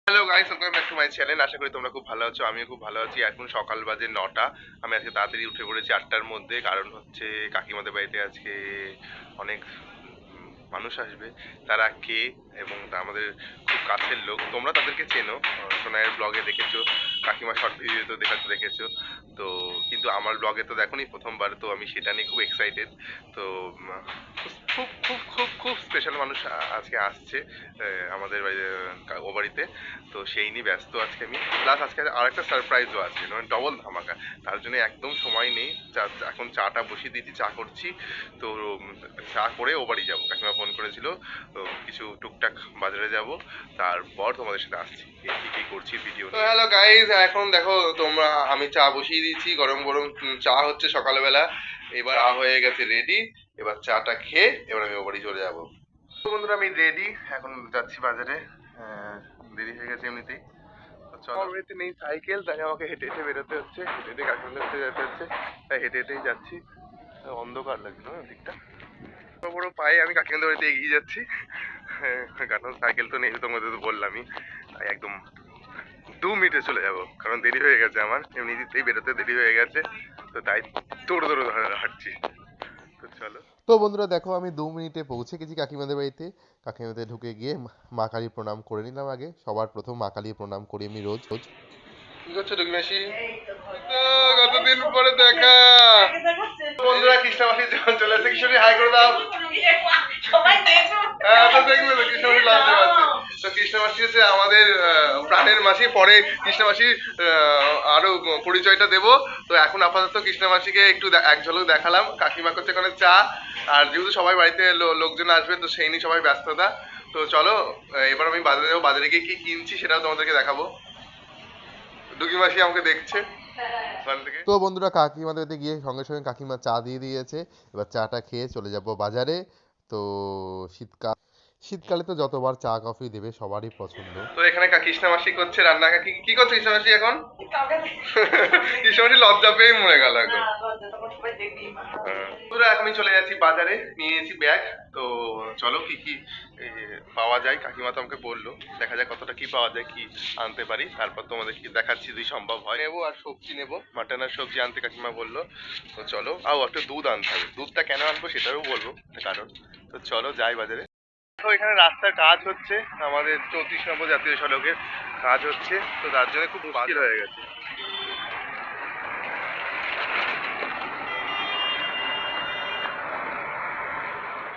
Hello guys, welcome back to my channel. আশা করি তোমরা খুব ভালো আছো। আমিও খুব ভালো আছি। এখন সকাল বাজে ৯টা। আমি আজকে তাড়াতাড়ি উঠে পড়েছি ৮টার মধ্যে। কারণ হচ্ছে কাকিমাদের বাড়িতে আজকে অনেক মানুষ আসবে। তারা কে এবং আমাদের খুব কাছের লোক। তোমরা তাদেরকে চেনো, সোনাইয়ের ব্লগে দেখেছো, কাকিমা শর্ট ভিডিওতে দেখেছো। তো কিন্তু আমার ব্লগে তো দেখোনি, প্রথমবার। তো আমি সেটা নিয়ে খুব এক্সাইটেড। তো খুব খুব খুব খুব স্পেশাল মানুষ আজকে আসছে আমাদের ও বাড়িতে। তো সেই নিয়ে ব্যস্ত আজকে আমি। প্লাস আজকে আরেকটা সারপ্রাইজও আছে, মানে ডবল ধামাকা। তার জন্য একদম সময় নেই। এখন চাটা বসিয়ে দিয়েছি, চা করছি। তো চা করে ও বাড়ি যাবো। কাকিমা ফোন করেছিল, তো কিছু টুকটাক বাজারে যাব, তারপর তোমাদের সাথে আসছি কি কি করছি ভিডিও। তো হ্যালো গাইজ, এখন দেখো তোমরা, আমি চা বসিয়ে দিয়েছি, গরম গরম চা হচ্ছে সকালবেলা। এবার হয়ে গেছে রেডি। এবার চাটা খেয়ে এবার আমি ও বাড়ি চলে যাবো। তো বন্ধুরা, আমি রেডি, এখন যাচ্ছি বাজারে। দেরি হয়ে গেছে এমনিতেই। আমার বাড়িতে নেই সাইকেল, তাই আমাকে হেঁটে হেঁটে বেরোতে হচ্ছে, হেঁটে হেঁটে কাকিমাদের বাড়িতে যেতে হচ্ছে। তাই হেঁটে হেঁটেই যাচ্ছি। অন্ধকার লাগছে না দিকটা। বড় বড় পায়ে আমি কাকিমাদের বাড়িতে এগিয়ে যাচ্ছি। কারণ সাইকেল তো নেই, তোমাদের তো বললামই। তাই একদম 2 মিনিটে চলে যাব, কারণ দেরি হয়ে গেছে আমার, এমনিতেই বেরোতে দেরি হয়ে গেছে। তো তাই দৌড়ে দৌড়ে হাঁটছি। তো চলো। তো বন্ধুরা দেখো, আমি 2 মিনিটে পৌঁছে গেছি কাকিমাদের বাড়িতে। কাকিমাদের ঢুকে গিয়ে মা কালী প্রণাম করে নিলাম আগে। সবার প্রথম মা কালী প্রণাম করি আমি রোজ রোজ। কি করছো টুকি মাসি? কতদিন পরে দেখা। বন্ধুরা, কৃষ্ণা মাসি যখন চলে আসছে, কৃষ্ণী হাই করে দাও। হ্যাঁ, তো দেখলে তো কৃষ্ণ মাসি লাঞ্চে আছে। তো কৃষ্ণ মাসি হচ্ছে আমাদের প্রাণের মাসি। পরে কৃষ্ণ মাসির আরো পরিচয়টা দেবো। তো এখন আপাতত কৃষ্ণ মাসিকে একটু এক ঝলক দেখালাম। কাকিমা করছে ওখানে চা। আর যেহেতু সবাই বাড়িতে লোকজন আসবে, তো সেই নিয়ে সবাই ব্যস্ততা। তো চলো, এবার আমি বাজারে যাবো। বাজারে গিয়ে কি কিনছি সেটাও তোমাদেরকে দেখাবো। ডুগি মাসি আমাকে দেখছে ওখান থেকে। তো বন্ধুরা, কাকিমাদের বাড়িতে গিয়ে সঙ্গে সঙ্গে কাকিমা চা দিয়ে দিয়েছে। এবার চাটা খেয়ে চলে যাব বাজারে। তো শীতকাল, শীতকালে তো যতবার চা কফি দেবে সবারই পছন্দ। তো এখানে কৃষ্ণা মাসি করছে রান্না। কি করছে কৃষ্ণা মাসি এখন? কৃষ্ণা মাসি লজ্জা পেয়ে মরে গেল এখন। পুরো এখন আমি চলে যাচ্ছি বাজারে, নিয়ে নিয়েছি ব্যাগ। তো চলো কি কি পাওয়া যায়, কাকিমা তো আমাকে বললো। দেখা যাক কতটা কি পাওয়া যায়, কি আনতে পারি। তারপর তোমাদের কি দেখাচ্ছি যদি সম্ভব হয়। নেবো আর সবজি নেবো, মাটন আর সবজি আনতে কাকিমা বললো। তো চলো, একটা দুধ আনতে হবে। দুধটা কেন আনবো সেটাও বলবো কারণ। তো চলো যাই বাজারে। তো এখানে রাস্তার কাজ হচ্ছে, আমাদের 34 নম্বর জাতীয় সড়কের কাজ হচ্ছে। তো তার জন্য খুব মুশকিল হয়ে গেছে।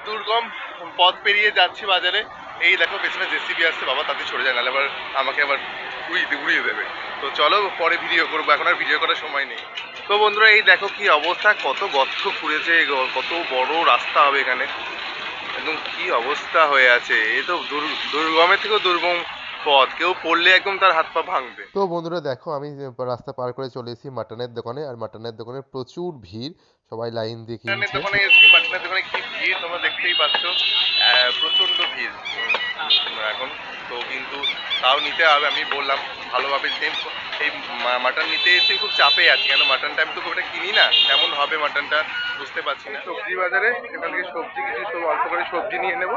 দুর্গম পথ পেরিয়ে যাচ্ছি বাজারে। এই দেখো পেছনে জেসিবি আসছে, বাবা তাতে সরে যায়, নাহলে আবার আমাকে আবার উড়িয়ে দেবে। তো চলো পরে ভিডিও করবো, এখন আর ভিডিও করার সময় নেই। তো বন্ধুরা, এই দেখো কি অবস্থা, কত গর্ত খুঁড়েছে, কত বড় রাস্তা হবে এখানে। একদম কি অবস্থা হয়ে আছে। এ তো দুর্গমের থেকেও দুর্গম পথ, কেউ পড়লে একদম তার হাত পা ভাঙবে। তো বন্ধুরা দেখো, আমি রাস্তা পার করে চলে এসেছি মাটনের দোকানে। আর মাটনের দোকানে প্রচুর ভিড়, সবাই লাইন দিয়ে কিনছে। মাটনের দোকানে এসেছি, মাটনের দোকানে কি ভিড় তোমরা দেখতেই পাচ্ছ। প্রচন্ড ভিড় এখন। তো কিন্তু তাও নিতে হবে, আমি বললাম ভালোভাবে। এই মাটন নিতে এসে খুব চাপে আছি, কেন মাটনটা আমি তো খুব একটা কিনি না, কেমন হবে মাটনটা বুঝতে পারছি না। সবজি বাজারে, এখান থেকে সবজি কিছু সব অল্প করে সবজি নিয়ে নেবো,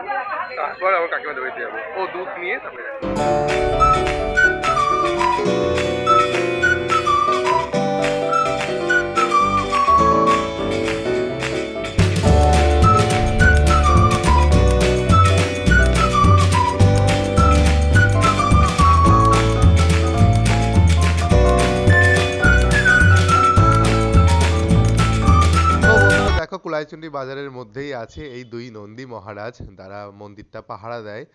তারপর আমার কাকিমাদের বাড়িতে যাবো। ও দুধ নিয়ে তারপরে দেখো, কুলাইচন্ডী বাজারের মধ্যেই আছে এই দুই নন্দী মহারাজ, তারা মন্দিরটা পাহারা দেয়।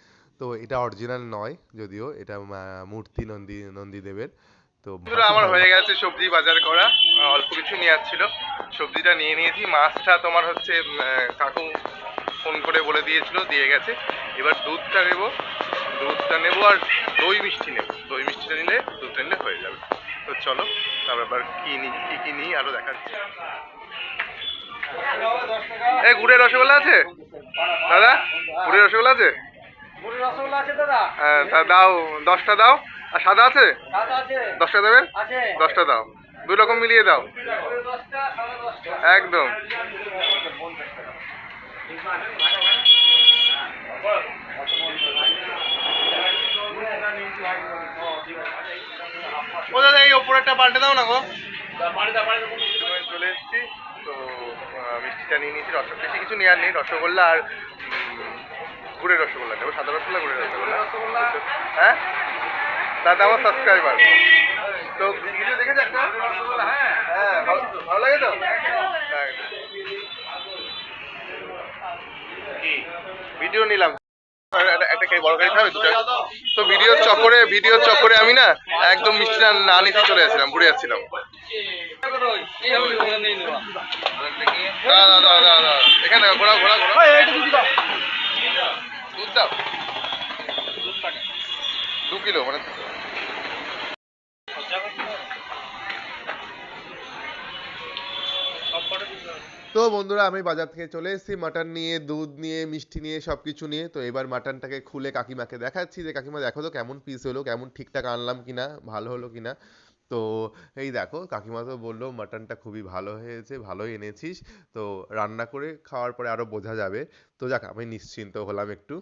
তো এটা অরিজিনাল নয়, যদিও এটা মূর্তি নন্দী দেবের। তো আমার হয়ে গেছে সবজি বাজার করা, অল্প কিছু নিয়ে আসছিল, সবজিটা নিয়ে নিয়েছি। মাছটা তোমার হচ্ছে কাকু ফোন করে বলে দিয়েছিল, দিয়ে গেছে। এবার দুধটা নেবো আর দই মিষ্টি নেবো। দই মিষ্টিটা নিলে দুধটা নিলে হয়ে যাবে। তো চলো, তারপর আবার কি নিই আরো দেখাচ্ছি। এই গুড়ের রসগোল্লা আছে দাদা? গুড়ের রসগোল্লা আছে? হ্যাঁ, তা দাও 10টা দাও। আর সাদা আছে? 10টা দেবেন? 10টা দাও, 2 রকম মিলিয়ে দাও একদম। ও দাদা এই ওপরেরটা পাল্টে দাও না গো। চলে এসেছি তো মিষ্টিটা নিয়ে নিয়েছি, বেশি কিছু নেওয়ার নেই, রসগোল্লা আর গুড়ের রসগোল্লা নেবো, সাদা রসগোল্লা গুড়ের রসগোল্লা। হ্যাঁ দাদা আমার সাবস্ক্রাইবার, তো ভিডিও দেখেছে একটা? হ্যাঁ ভালো লাগে তো। ভিডিও নিলাম একটা বড় গাড়ি খাবে দুটো, তো ভিডিওর চক্করে আমি না একদম মিষ্টি না নিতে চলে যাচ্ছিলাম, ঘুরে যাচ্ছিলাম। এখানে ঘোরা ঘোরা ঘোরা দুধ দাও 2 কিলো মানে। তো বন্ধুরা আমি বাজার থেকে চলে এসেছি মাটন নিয়ে, দুধ নিয়ে, মিষ্টি নিয়ে, সব কিছু নিয়ে। তো এবার মাটনটাকে খুলে কাকিমাকে দেখাচ্ছি যে কাকিমা দেখো তো কেমন পিস হলো, কেমন ঠিকঠাক আনলাম কিনা, ভালো হলো কিনা। তো এই দেখো কাকিমা তো বললো মাটনটা খুবই ভালো হয়েছে, ভালোই এনেছিস, তো রান্না করে খাওয়ার পরে আরো বোঝা যাবে। তো যাক আমি নিশ্চিন্ত হলাম একটু।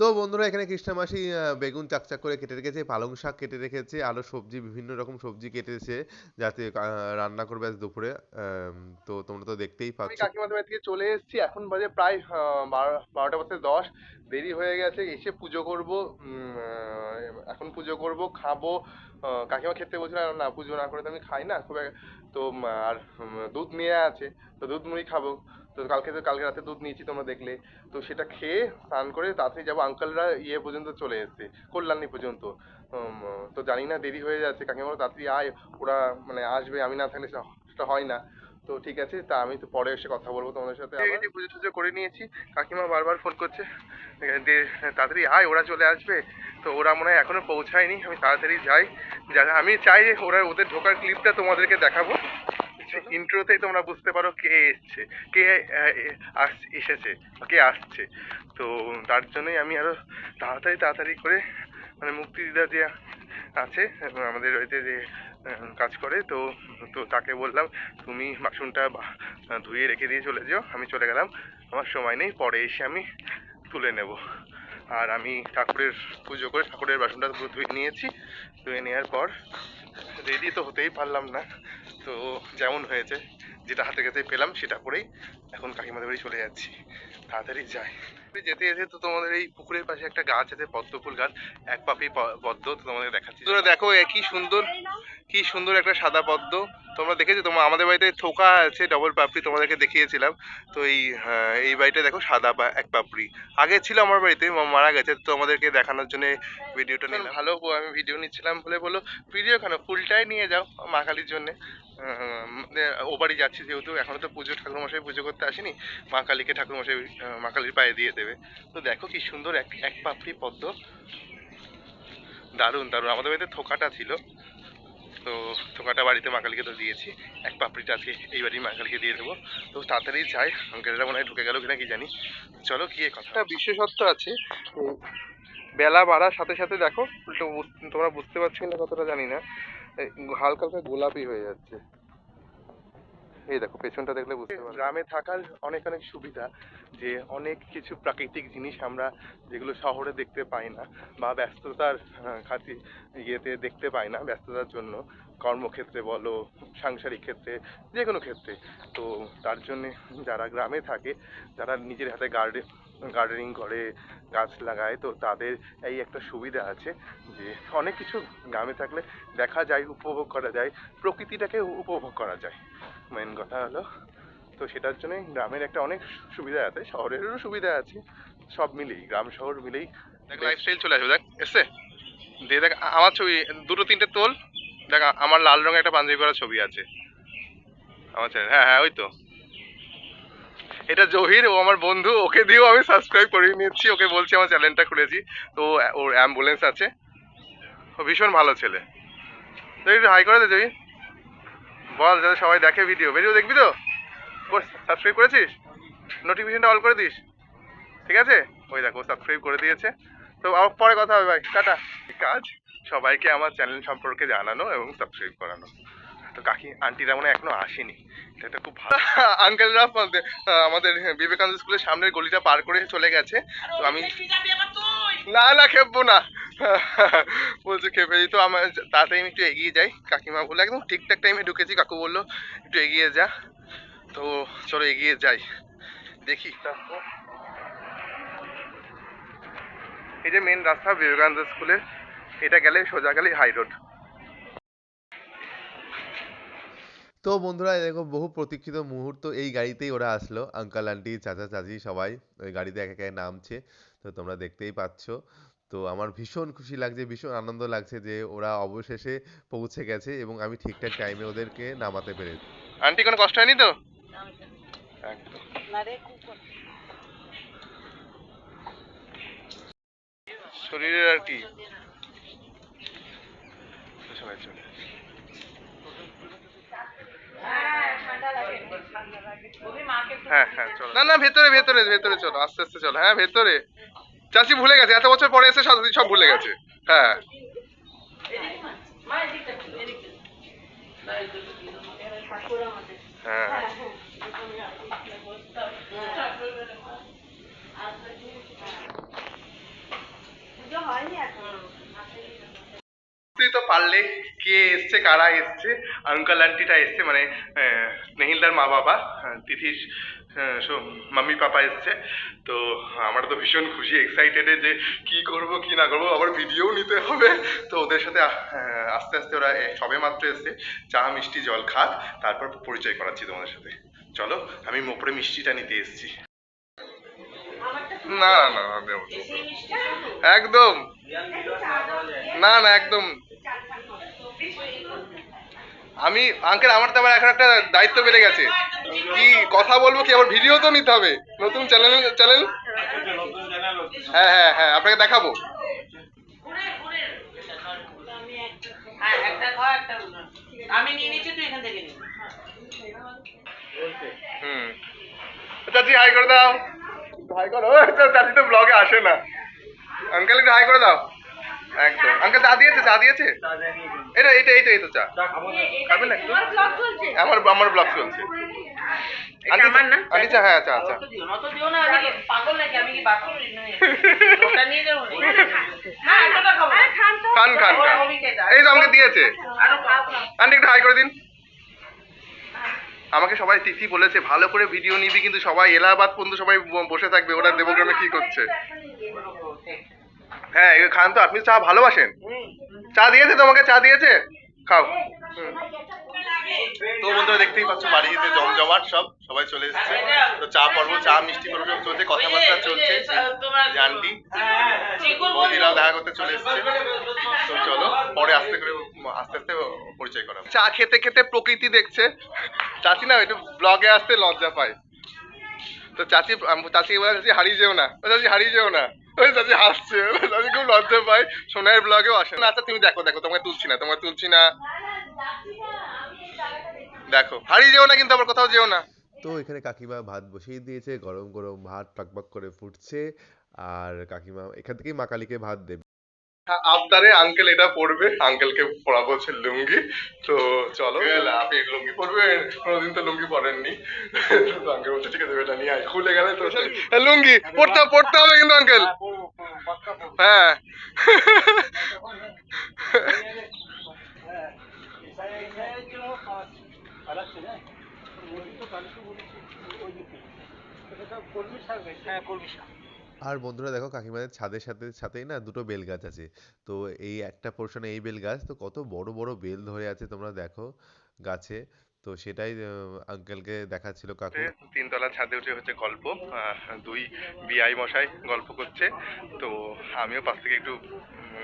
তো বন্ধুরা এখানে কৃষ্ণমাসি বেগুন চাকচাক করে কেটে রেখেছে, পালং শাক কেটে রেখেছে, আরো সবজি বিভিন্ন রকম সবজি কেটেছে যাতে রান্না করবে আজ দুপুরে। তো তোমরা তো দেখতেই পাচ্ছ। আমি কাকিমাদের বাড়ি থেকে চলে এসেছি, এখন বাজে প্রায় 12:10। দেরি হয়ে গেছে, এসে পুজো করব, এখন পুজো করব, খাবো। কাকিমা খেতে বলছিল না, পুজো না করে তো আমি খাই না খুব তো আর দুধ নিয়ে আছে, তো দুধ মুড়ি খাবো। তো কালকে রাতে দুধ নিয়েছি তোমরা দেখলে, তো সেটা খেয়ে স্নান করে তাড়াতাড়ি যাবো। আঙ্কেলরা ইয়ে পর্যন্ত চলে এসেছে, কল্যাণী পর্যন্ত। তো জানি না দেরি হয়ে যাচ্ছে, কাকিমা তাড়াতাড়ি আয়, ওরা মানে আসবে, আমি না থাকলে সেটা হয় না। তো ঠিক আছে, তা আমি তো পরে এসে কথা বলবো তোমাদের সাথে। পুজো টুজো করে নিয়েছি, কাকিমা বারবার ফোন করছে তাড়াতাড়ি আয়, ওরা চলে আসবে। তো ওরা মনে হয় এখনো পৌঁছায়নি, আমি তাড়াতাড়ি যাই। আমি চাই যে ওদের ঢোকার ক্লিপটা তোমাদেরকে দেখাবো, ইন্ট্রোতেই তোমরা বুঝতে পারো কে এসছে, কে এসেছে, কে আসছে। তো তার জন্যই আমি আরো তাড়াতাড়ি করে মানে মুক্তিদিদা যে আছে আমাদের ওইতে যে কাজ করে, তো তো তাকে বললাম তুমি বাসনটা ধুয়ে রেখে দিয়ে চলে যাও, আমি চলে গেলাম, আমার সময় নেই, পরে এসে আমি তুলে নেব। আর আমি ঠাকুরের পুজো করে ঠাকুরের বাসনটা পুরো ধুয়ে নিয়েছি, ধুয়ে নেওয়ার পর রেডি তো হতেই পারলাম না, তো যেমন হয়েছে যেটা হাতে কাছে পেলাম সেটা করেই এখন কাকিমাদের বাড়ি চলে যাচ্ছি, তাড়াতাড়ি যাই। যেতে যেতে তো তোমাদের এই পুকুরের পাশে একটা গাছ আছে, পদ্ম ফুল গাছ, এক পাপড়ি পদ্ম, তো তোমাদের দেখাচ্ছি। তোমরা দেখো কি সুন্দর একটা সাদা পদ্ম, তোমরা দেখেছো? আমাদের বাড়িতে থোকা আছে ডবল পাপড়ি, তোমাদেরকে দেখিয়েছিলাম। তো এই বাড়িটা দেখো সাদা এক পাপড়ি, আগে ছিল আমার বাড়িতে, মারা গেছে, তো আমাদেরকে দেখানোর জন্য ভিডিওটা নিলাম। ভালো আমি ভিডিও নিচ্ছিলাম বলে বলো ভিডিও কেন, ফুলটাই নিয়ে যাও মা কালীর জন্য। ও বাড়ি যাচ্ছি যেহেতু, এখনো তো পুজো ঠাকুরমশাই পুজো করতে আসেনি, মা কালীকে ঠাকুরমশাই মা কালীর পায়ে দিয়ে দেবে। তো দেখো কি সুন্দর এক পাপড়ি পদ্ম, দারুণ দারুণ। আমাদের বাড়িতে থোকাটা ছিল, তো থোকাটা বাড়িতে মা কালীকে তো দিয়েছি, এক পাপড়িটা আজকে এই বাড়ির মা কালীকে দিয়ে দেবো। তো তাড়াতাড়ি যাই, আঙ্কেলরা মনে হয় ঢুকে গেল কিনা কি জানি, চলো গিয়ে কথা। একটা বিশেষত্ব আছে, বেলা বাড়ার সাথে সাথে দেখো তোমরা বুঝতে পারছো কিনা কতটা জানি না, হালকা হালকা গোলাপি হয়ে যাচ্ছে। এই দেখো পেছনটা দেখলে বুঝতে পারবে। গ্রামে থাকার অনেক সুবিধা, যে অনেক কিছু প্রাকৃতিক জিনিস আমরা যেগুলো শহরে দেখতে পাই না, বা ব্যস্ততার খাতির ইয়েতে দেখতে পাই না, ব্যস্ততার জন্য, কর্মক্ষেত্রে বলো, সাংসারিক ক্ষেত্রে, যে কোনো ক্ষেত্রে। তো তার জন্যে যারা গ্রামে থাকে, যারা নিজের হাতে গার্ডেনিং করে, গাছ লাগায়, তো তাদের এই একটা সুবিধা আছে যে অনেক কিছু গ্রামে থাকলে দেখা যায়, উপভোগ করা যায়, প্রকৃতিটাকে উপভোগ করা যায়, মেন কথা হলো। তো সেটার জন্যই গ্রামের একটা অনেক সুবিধা আছে, শহরেরও সুবিধা আছে, সব মিলেই গ্রাম শহর মিলেই দেখ লাইফস্টাইল চলে আসবে। দেখ এসে দিয়ে দেখ আমার ছবি 2-3টে তোল, দেখ আমার লাল রঙের একটা পাঞ্জাবি পরা ছবি আছে আমার চ্যানেল। হ্যাঁ হ্যাঁ ওই তো, এটা জহির, ও আমার বন্ধু, ওকে দিয়েও আমি সাবস্ক্রাইব করে নিচ্ছি, ওকে বলছি আমার চ্যানেলটা খুলেছি। তো ওর অ্যাম্বুলেন্স আছে, ও ভীষণ ভালো ছেলে। তো একটু হাই করে দে জহির, বল যাতে সবাই দেখে ভিডিও দেখবি তো, সাবস্ক্রাইব করেছিস, নোটিফিকেশনটা অল করে দিস, ঠিক আছে? ওই দেখো সাবস্ক্রাইব করে দিয়েছে। তো আবার পরে কথা হবে ভাই, টাটা। কাজ সবাইকে আমার চ্যানেল সম্পর্কে জানানো এবং সাবস্ক্রাইব করানো। তো আন্টিরা মনে এখনো আসেনি, এটা খুব ভালো। আঙ্কেলরা আমাদের বিবেকানন্দ স্কুলের সামনের গলিটা পার করে চলে গেছে। তো আমি না খেপবো না, বলছে খেয়ে ফেলি, তো আমার তাড়াতাড়ি আমি একটু এগিয়ে যাই। কাকিমা বললো একদম ঠিকঠাক টাইমে ঢুকেছি, কাকু বললো একটু এগিয়ে যা, তো চলো এগিয়ে যাই দেখি। এই যে মেন রাস্তা বিবেকানন্দ স্কুলের, এটা গেলে সোজা গেলে হাই রোড। তো বন্ধুরা দেখো বহু প্রতীক্ষিত মুহূর্ত, এই গাড়িতেই ওরা আসলো, আঙ্কাল আন্টি চাচা চাচি সবাই ওই গাড়িতে এক একে নামছে। তো তোমরা দেখতেই পাচ্ছ। তো আমার ভীষণ খুশি লাগছে, ভীষণ আনন্দ লাগছে যে ওরা অবশেষে পৌঁছে গেছে এবং আমি ঠিকঠাক টাইমে ওদেরকে নামাতে পেরেছি। আন্টি কোনো কষ্ট হয়নি তো? একদম। শরীরের আর কি সবাই চলে আসে। হ্যাঁ হ্যাঁ চলো, না না ভেতরে ভেতরে ভেতরে চলো, আস্তে আস্তে চলো, হ্যাঁ ভেতরে। চাচি ভুলে গেছে, এত বছর পরে এসে সব ভুলে গেছে। হ্যাঁ হ্যাঁ তুই তো পারলে কে এসছে, কারা এসছে? আঙ্কাল আন্টিটা এসছে, মানে নেহিলদার মা বাবা, তিথির মাম্মি পাপা এসছে। তো আমরা তো ভীষণ খুশি, এক্সাইটেড যে কি করব কি না করবো, আবার ভিডিও নিতে হবে। তো ওদের সাথে আস্তে আস্তে ওরা সবে মাত্র এসছে, চা মিষ্টি জল খাক, তারপর পরিচয় করাচ্ছি তোমাদের সাথে। চলো, আমি মোপরে মিষ্টিটা নিতে এসেছি। না না না দেবো, একদম না না একদম। আমি আঙ্কেল, আমার তো আবার এখন একটা দায়িত্ব বেড়ে গেছে, কি কথা বলবো, কি আবার ভিডিও তো নিতে হবে, নতুন চ্যানেল চ্যানেল। হ্যাঁ হ্যাঁ হ্যাঁ, আপনাকে দেখাবো। আমি নিয়ে নিচ্ছি, তুই এখান থেকে নিবি। হুম, চাচি হাই করে দাও, হাই করো। চাচি তো ব্লগে আসে না। আঙ্কেল একটু হাই করে দাও। একদম, আঙ্কেল চা দিয়েছে, চা দিয়েছে। এটা এটা এইটা এই তো চা খাবেন একটু? আমার আমার ব্লগ চলছে। আন্টি আন্টি চা, হ্যাঁ চা চা। অত দিও না, আমি পাগল নাকি, আমি কি বাথরুম ওটা নিয়ে যাবো না, এতটা খাবো। খান খান খান, এই তো আমাকে দিয়েছে। আন্টি একটু হাই করে দিন। আমাকে সবাই তিথি বলেছে ভালো করে ভিডিও নিবি, কিন্তু সবাই এলাহাবাদ পর্যন্ত সবাই বসে থাকবে, ওরা দেবগ্রামে কি করছে। হ্যাঁ খান তো, আপনি চা ভালোবাসেন। চা দিয়েছে তোমাকে, চা দিয়েছে, খাও। তো বন্ধুরা দেখতেই পাচ্ছ বাড়িতে জমজমাট, সবাই চলে এসেছে। তো চা পর্ব, চা মিষ্টি পর্ব সব চলছে, কথাবার্তা চলছে। আন্টি বৌদিরাও দেখা করতে চলে এসেছে। তো চলো পরে আস্তে করে আস্তে আস্তে পরিচয় করা। চা খেতে খেতে প্রকৃতি দেখছে। চাচি না একটু ব্লগে আসতে লজ্জা পায়, তো চাচি বলে চাচি হারিয়ে যেও না, চাচি হারিয়ে যেও না। ওই চাচি হাসছে, চাচি খুব লজ্জা পায়, সোনার ব্লগেও আসে না। আচ্ছা তুমি দেখো দেখো, তোমাকে তুলছি না, তোমাকে তুলছি না, দেখো হারিয়ে যেও না, কিন্তু আবার কোথাও যেও না। তো এখানে কাকিমা ভাত বসিয়ে দিয়েছে, গরম গরম ভাত টকবক করে ফুটছে। আর কাকিমা এখান থেকেই মা কালীকে ভাত দেবে। আবদারে আঙ্কেল এটা পড়বে, আঙ্কেলকে পড়াবো হচ্ছে লুঙ্গি। তো চলো, আপনি লুঙ্গি পরবেন, কোনোদিন তো লুঙ্গি পরেননি। তো আঙ্কেল বলছে ঠিক আছে এটা নিয়ে আয়, খুলে গেলে তো লুঙ্গি পড়তে হবে কিন্তু আঙ্কেল। হ্যাঁ আর বন্ধুরা দেখো কাকিমাদের ছাদের সাথে সাথেই না দুটো বেল গাছ আছে। তো এই একটা পোর্শনে এই বেল গাছ, তো কত বড় বড় বেল ধরে আছে তোমরা দেখো গাছে। তো সেটাই আঙ্কেলকে দেখাচ্ছিল কাকু। তিনতলা ছাদে উঠে হচ্ছে গল্প, দুই বিআই মশাই গল্প করছে। তো আমিও পাশ থেকে একটু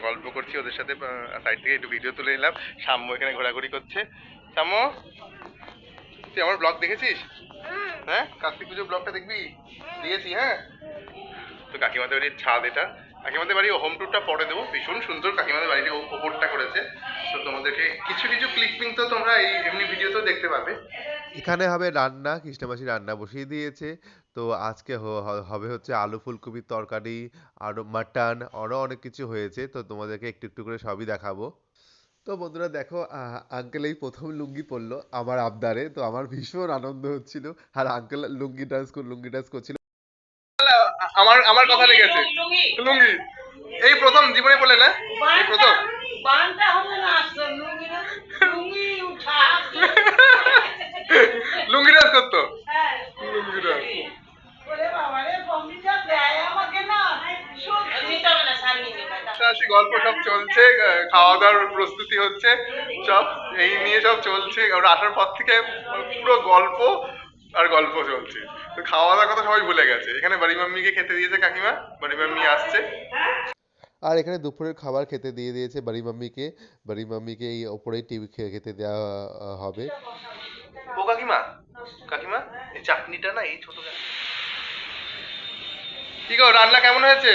গল্প করছি ওদের সাথে, সাইড থেকে একটু ভিডিও তুলে নিলাম। সাম্য এখানে ঘোরাঘুরি করছে। সাম্য, তুই আমার ব্লগ দেখেছিস? হ্যাঁ, কার্তিক পুজোর ব্লগটা দেখবি? দিয়েছি, হ্যাঁ। তো কাকিমাদের বাড়ির ছাদ এটা, কাকিমাদের বাড়ি হোম টুরটা পরে দেবো, ভীষণ সুন্দর কাকিমাদের বাড়িটি ওপরটা করেছে। তো তোমাদেরকে কিছু কিছু ক্লিপিং তো তোমরা এই এমনি ভিডিওতেও দেখতে পাবে। এখানে হবে রান্না, কৃষ্ণমাসি রান্না বসিয়ে দিয়েছে। তো আজকে হবে হচ্ছে আলু ফুলকপির তরকারি, আরো মাটন, আরো অনেক কিছু হয়েছে। তো তোমাদেরকে একটু একটু করে সবই দেখাবো। তো বন্ধুরা দেখো আঙ্কেল এই প্রথম লুঙ্গি পরলো আমার আবদারে, তো আমার ভীষণ আনন্দ হচ্ছিল। আর আঙ্কেল লুঙ্গি ডান্স করছিল। আমার আমার কথা লেগেছে, লুঙ্গি এই প্রথম জীবনে বলে না, এই প্রথম। বানটা হলো না আসছে লুঙ্গি উঠা লুঙ্গিরাজ করতো। হ্যাঁ লুঙ্গিরাজ। ওরে বাবা রে বম্বিটা দেয় আমাকে না নিতে হবে না শাড়ি নিতে হবে হাসি গল্প সব চলছে, খাওয়া দাওয়ার প্রস্তুতি হচ্ছে, সব এই নিয়ে সব চলছে। ওরা আসার পর থেকে পুরো গল্প আর গল্প চলছে। তো খাওয়া দাওয়ার কথা সবাই ভুলে গেছে। এখানে বাড়ি মাম্মিকে খেতে দিয়েছে কাকিমা, বাড়ি মাম্মি আসছে। আর এখানে দুপুরের খাবার খেতে দিয়ে দিয়েছে বাড়ি মাম্মিকে। বাড়ি মাম্মিকে এই ওপরেই টিভি খেতে দেওয়া হবে। ও কাকিমা, কাকিমা এই চাটনিটা না এই ছোট কি গো, রান্না কেমন হয়েছে?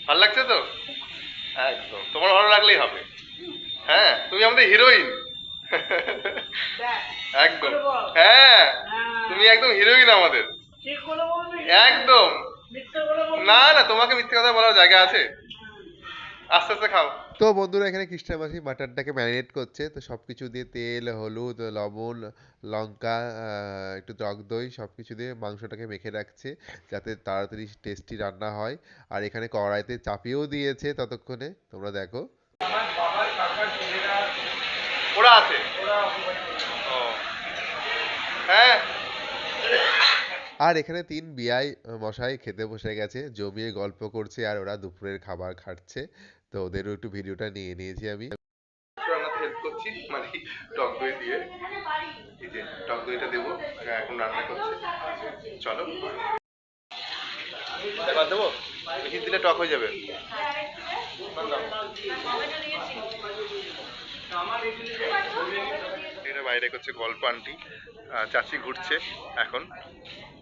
ভালো লাগছে তো? একদম, তোমার ভালো লাগলেই হবে। হ্যাঁ, তুমি আমাদের হিরোইন। একদম, হ্যাঁ তুমি একদম হিরোইন আমাদের, ঠিক করে বলবি একদম। মিথ্যে করে বলবি না না, তোমাকে মিথ্যে কথা বলার জায়গা আছে। আস্তে আস্তে খাও। তো বন্ধুরা এখানে কৃষ্ণা মাসি মাটনটাকে ম্যারিনেট করছে। তো সব কিছু দিয়ে তেল, হলুদ, লবণ, লঙ্কা, একটু টক দই সব কিছু দিয়ে মাংসটাকে মেখে রাখছে যাতে তাড়াতাড়ি টেস্টি রান্না হয়। আর এখানে কড়াইতে চাপিয়েও দিয়েছে ততক্ষণে, তোমরা দেখো। ওরা আছে। ও হ্যাঁ। আর এখানে 3 বিআই মশাই খেতে বসে গেছে, জমিয়ে গল্প করছে আর ওরা দুপুরের খাবার খাচ্ছে। তো ওদেরও একটু ভিডিওটা নিয়ে নিয়েছি আমি। রান্নাতে হেল্প করছি, মানে টক দই দিয়ে। এই যে টক দইটা দেবো, এখন রান্না করছে। চলো এবার দেবো, বেশি দিলে টক হয়ে যাবে। এটা বাইরে করছে গল্প আন্টি, চাচি ঘুরছে এখন।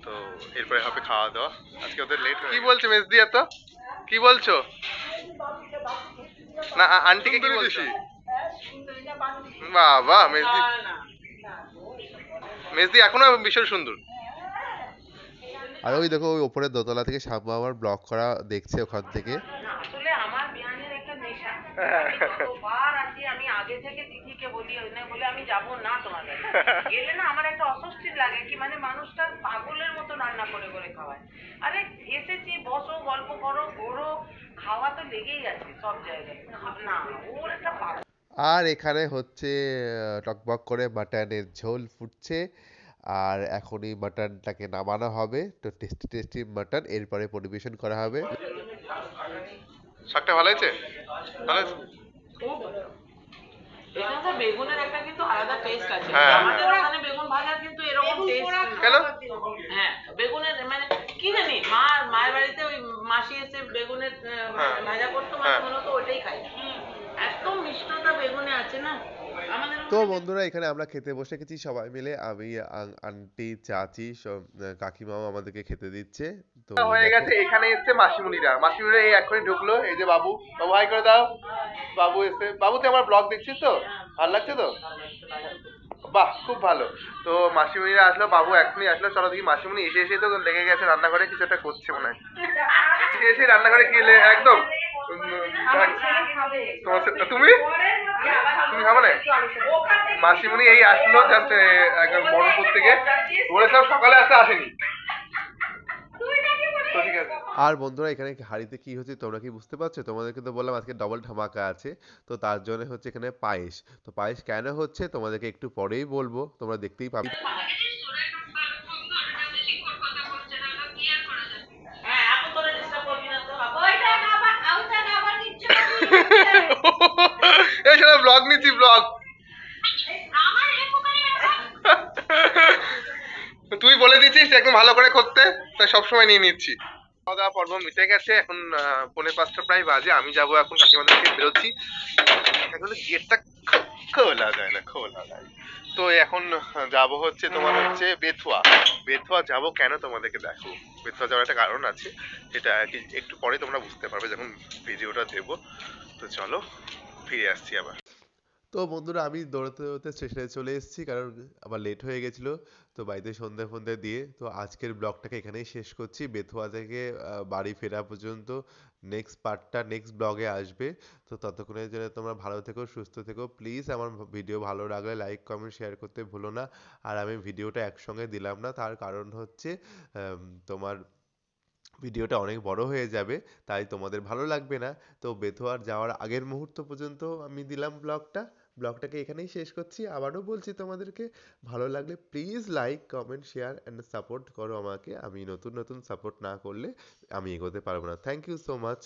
তো এরপরে হবে খাওয়া দাওয়া। আজকে ওদের লেট। কি বলছে মেজদি এত? কি বলছো? না আন্টিকে কি বলছো? বাবা মেজদি, মেজদি এখনো ভীষণ সুন্দর। আর ওই দেখো ওই ওপরের দোতলা থেকে শ্যামা আমার ব্লগ করা দেখছে ওখান থেকে। আসলে আমার বিয়ানের একটা নেশা কতবার আসি আমি আগে থেকে দিদিকে বলি না বলে আমি যাব না তোমার কাছে গেলে না আমার একটা অস্বস্তি লাগে কি মানে মানুষটা পাগলের মতো রান্না করে করে খাওয়ায় আরে এসেছি বসো গল্প করো ঘোরো খাওয়া তো লেগেই আছে সব জায়গায় না ওর একটা পাগল আর এখানে হচ্ছে টকবক করে মাটনের ঝোল ফুটছে। আর এখনই মাটনটাকে নামানো হবে। তো টেস্টি টেস্টি মাটন এরপরে পরিবেশন করা হবে। শাকটা ভালো হয়েছে? ভালো হয়েছে? এখানকার বেগুনের একটা কিন্তু আলাদা টেস্ট আছে হ্যাঁ। আমাদের ওখানে বেগুন ভাজার কিন্তু এরকম টেস্ট কেন? হ্যাঁ বেগুনের মানে কি জানি মায়ের বাড়িতে ওই মাসি এসে বেগুনের ভাজা করতো হ্যাঁ। মনে হতো ওটাই খাই একদম মিষ্টতা বেগুনে আছে না আমাদের তো বন্ধুরা এখানে আমরা খেতে বসে গেছি সবাই মিলে। আমি আন্টি, চাচি, সব কাকিমাও আমাদেরকে খেতে দিচ্ছে। তো হয়ে দেখো। গেছে, এখানে এসছে মাসিমুনিরা। মাসিমুনিরা এই এখনই ঢুকলো। এই যে বাবু, বাবু হাই করে দাও। বাবু এসে, বাবু তুই আমার ব্লগ দেখছিস তো? ভালো লাগছে তো? বাহ খুব ভালো। তো মাসিমুনিরা আসলো, বাবু এখনই আসলো। চলো দেখি মাসিমুনি এসে এসে তো লেগে গেছে রান্নাঘরে, কিছু একটা করছে মনে হয়। এসে এসে রান্নাঘরে কি একদম তোমার তুমি তুমি খাবো না? মাসিমুনি এই আসলো জাস্ট একদম বড়পুর থেকে, বলেছিলাম সকালে আসতে, আসেনি। তো ঠিক আছে। আর বন্ধুরা এখানে হাঁড়িতে কি হচ্ছে তোমরা কি বুঝতে পারছো? তোমাদেরকে তো বললাম আজকে ডবল ধামাকা আছে। তো তার জন্য হচ্ছে এখানে পায়েস। তো পায়েস কেন হচ্ছে তোমাদেরকে একটু পরেই বলবো, তোমরা দেখতেই পাবে। হ্যাঁ আপু তোরা ডিস্টার্ব করবি না তো এই শোনো ব্লগ নিচ্ছি, ব্লগ। তুই বলে দিচ্ছিস একদম ভালো করে করতে, তাই সবসময় নিয়ে নিচ্ছি। খাওয়া দাওয়া পর্ব মিটে গেছে, এখন 4:45 প্রায় বাজে। আমি যাবো এখন, কাকিমাদের থেকে বেরোচ্ছি। এখন গেটটা খোলা যায় না, খোলা যায়। তো এখন যাব হচ্ছে তোমার হচ্ছে বেথুয়া। বেথুয়া যাব কেন তোমাদেরকে দেখো, বেথুয়া যাওয়ার একটা কারণ আছে, সেটা একটু পরে তোমরা বুঝতে পারবে যখন ভিডিওটা দেবো। তো চলো ফিরে আসছি আবার। তো বন্ধুরা আমি দৌড়াতে দৌড়াতে স্টেশনে চলে এসেছি কারণ আবার লেট হয়ে গেছিলো। তো বাড়িতে সন্ধে ফন্ধে দিয়ে তো আজকের ব্লগটাকে এখানেই শেষ করছি। বেথুয়া থেকে বাড়ি ফেরা পর্যন্ত নেক্সট পার্টটা নেক্সট ব্লগে আসবে। তো ততক্ষণের জন্য তোমরা ভালো থেকো, সুস্থ থেকো। প্লিজ আমার ভিডিও ভালো লাগলে লাইক কমেন্ট শেয়ার করতে ভুলো না। আর আমি ভিডিওটা একসঙ্গে দিলাম না, তার কারণ হচ্ছে তোমার ভিডিওটা অনেক বড় হয়ে যাবে, তাই তোমাদের ভালো লাগবে না। তো বেথুয়ার যাওয়ার আগের মুহূর্ত পর্যন্ত আমি দিলাম ব্লগটাকে এখানেই শেষ করছি। আবারও বলছি তোমাদেরকে, ভালো লাগলে please like comment share and support করো আমাকে। আমি নতুন নতুন সাপোর্ট না করলে আমি এগোতে পারবো না। Thank you so much.